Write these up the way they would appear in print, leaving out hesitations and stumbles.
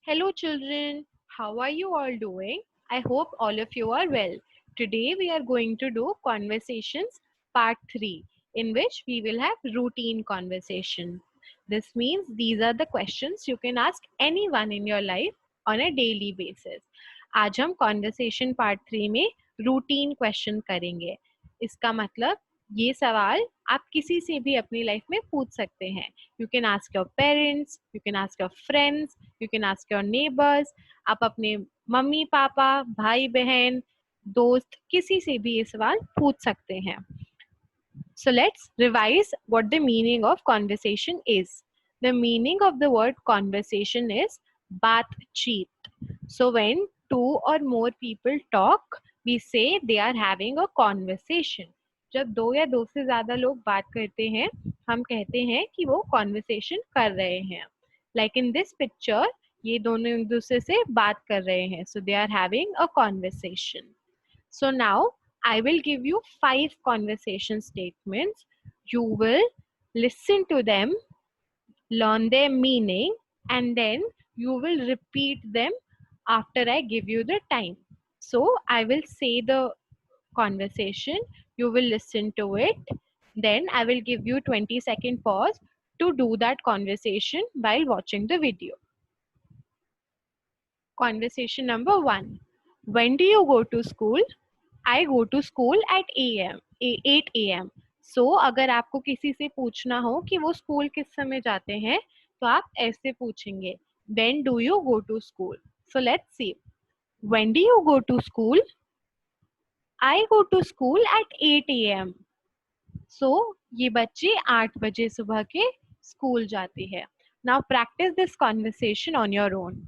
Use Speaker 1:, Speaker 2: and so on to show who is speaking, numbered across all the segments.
Speaker 1: Hello, children. How are you all doing? I hope all of you are well. Today, we are going to do conversations part 3, in which we will have routine conversation. This means these are the questions you can ask anyone in your life on a daily basis. आज हम conversation part 3 में routine question करेंगे. इसका मतलब ये सवाल आप किसी से भी अपनी लाइफ में पूछ सकते हैं. You can ask your parents, you can ask your friends, you can ask your neighbors. आप अपने मम्मी पापा, भाई बहन, दोस्त, किसी से भी ये सवाल पूछ सकते हैं. So let's revise what the meaning of conversation is. The meaning of the word conversation is बातचीत. So when two or more people talk, we say they are having a conversation. जब दो या दो से ज्यादा लोग बात करते हैं, हम कहते हैं कि वो conversation कर रहे हैं. Like in this picture, ये दोनों एक दूसरे से बात कर रहे हैं. So they are having a conversation. So now I will give you 5 conversation statements. You will listen to them, learn their meaning, and then you will repeat them after I give you the time. So I will say the conversation, you will listen to it, then I will give you 20-second pause to do that conversation while watching the video. Conversation number 1. When do you go to school? I go to school at 8 a.m. So अगर आपको किसी से पूछना हो कि वो school किस समय जाते हैं तो आप ऐसे पूछेंगे. When do you go to school? So let's see. When do you go to school? I go to school at 8 a.m. So ये बच्चे 8 बजे सुबह के स्कूल जाते हैं. Now practice this conversation on your own.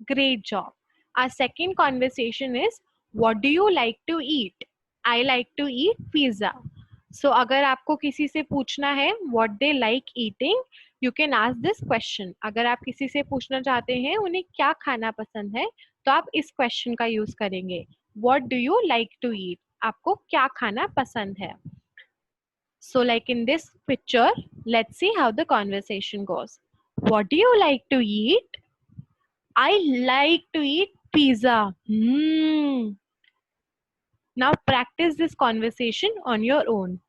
Speaker 1: Great job. Our second conversation is, what do you like to eat? I like to eat pizza. So अगर आपको किसी से पूछना है what they like eating, you can ask this question. अगर आप किसी से पूछना चाहते हैं उन्हें क्या खाना पसंद है तो आप इस question का use करेंगे. What do you like to eat? आपको क्या खाना पसंद है? So like in this picture, let's see how the conversation goes. What do you like to eat? I like to eat pizza. Now practice this conversation on your own.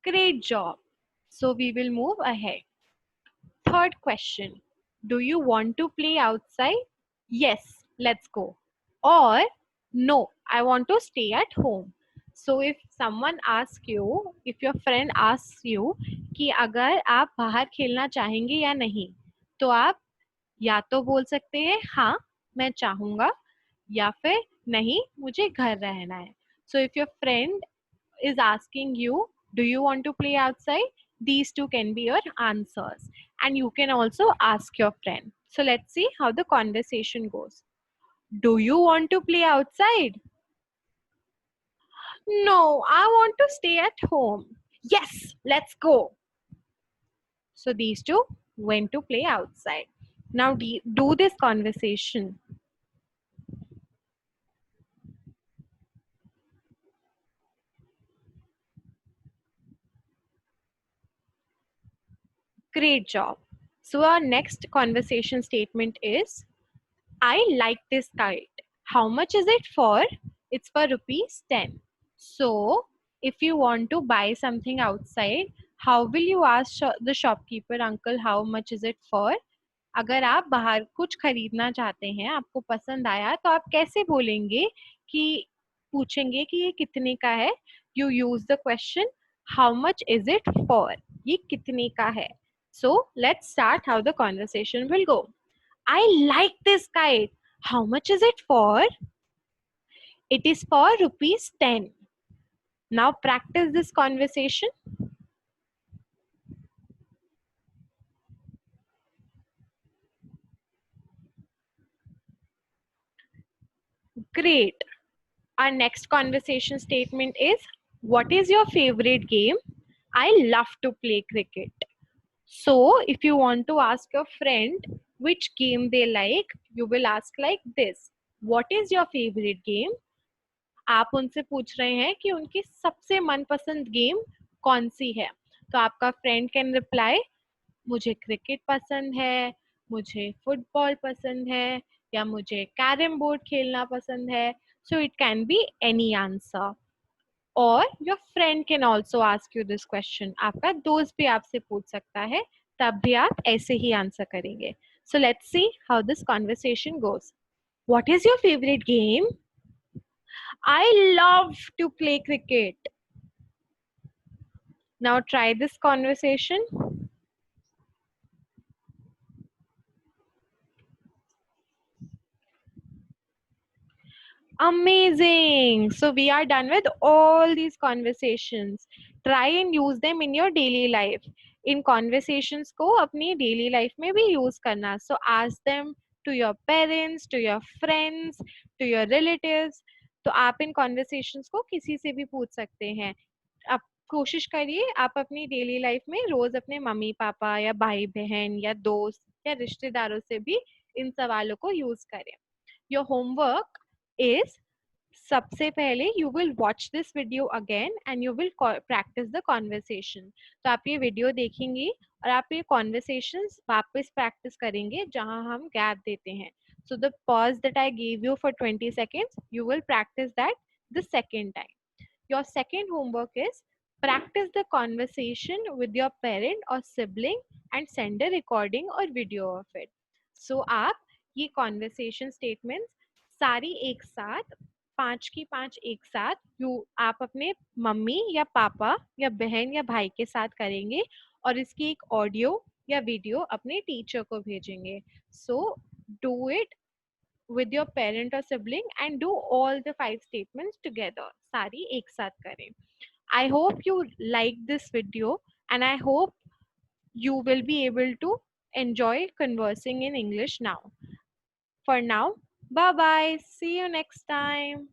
Speaker 1: Great job. So we will move ahead. Third question. Do you want to play outside? Yes, let's go. Or no, I want to stay at home. So if someone asks you, if your friend asks you कि अगर आप बाहर खेलना चाहेंगे या नहीं, तो आप या तो बोल सकते हैं हाँ मैं चाहूँगा या फिर नहीं मुझे घर रहना है. So if your friend is asking you, do you want to play outside? These two can be your answers. And you can also ask your friend. So let's see how the conversation goes. Do you want to play outside? No, I want to stay at home. Yes, let's go. So these two went to play outside. Now do this conversation. Great job. So our next conversation statement is, I like this kite. How much is it for? It's for rupees 10. So if you want to buy something outside, how will you ask the shopkeeper, uncle, how much is it for? अगर आप बाहर कुछ खरीदना चाहते हैं, आपको पसंद आया, तो आप कैसे बोलेंगे कि पूछेंगे कि ये कितने का है? You use the question, how much is it for? ये कितने का है? So let's start how the conversation will go. I like this kite. How much is it for? It is for rupees 10. Now practice this conversation. Great. Our next conversation statement is, what is your favorite game? I love to play cricket. So if you want to ask your friend which game they like. You will ask like this, what is your favorite game? आप उनसे पूछ रहे हैं कि उनकी सबसे मनपसंद game कौन सी है. तो आपका फ्रेंड कैन रिप्लाई, मुझे क्रिकेट पसंद है, मुझे फुटबॉल पसंद है, या मुझे कैरम बोर्ड खेलना पसंद है. So it can be any answer. और your friend can also ask you this question. आपका दोस्त भी आपसे पूछ सकता है, तब भी आप ऐसे ही आंसर करेंगे. So let's see how this conversation goes. What is your favorite game? I love to play cricket. Now try this conversation. Amazing. So we are done with all these conversations. Try and use them in your daily life. In conversations को अपनी daily life में भी use करना. So ask them to your parents, to your friends, to your relatives. तो आप इन conversations को किसी से भी पूछ सकते हैं. आप कोशिश करिए आप अपनी डेली लाइफ में रोज अपने मम्मी पापा या भाई बहन या दोस्त या रिश्तेदारों से भी इन सवालों को यूज करें. योर होमवर्क इज, सबसे पहले you will watch this video again and you will practice the conversation. तो आप ये वीडियो देखेंगे और आप ये कॉन्वर्सेशंस वापस प्रैक्टिस करेंगे जहां हम गैप देते हैं. So the pause that I give you for 20 seconds, you will practice that the second time. Your second homework is practice the conversation with your parent or sibling and send a recording or video of it. So आप ये conversation statements सारी एक साथ, 5 की 5 एक साथ आप अपने मम्मी या पापा या बहन या भाई के साथ करेंगे और इसकी एक ऑडियो या वीडियो अपने टीचर को भेजेंगे. So do it with your parent or sibling and do all the 5 statements together. सारी एक साथ करें. I hope you like this video and I hope you will be able to enjoy conversing in English now. For now, bye bye. See you next time.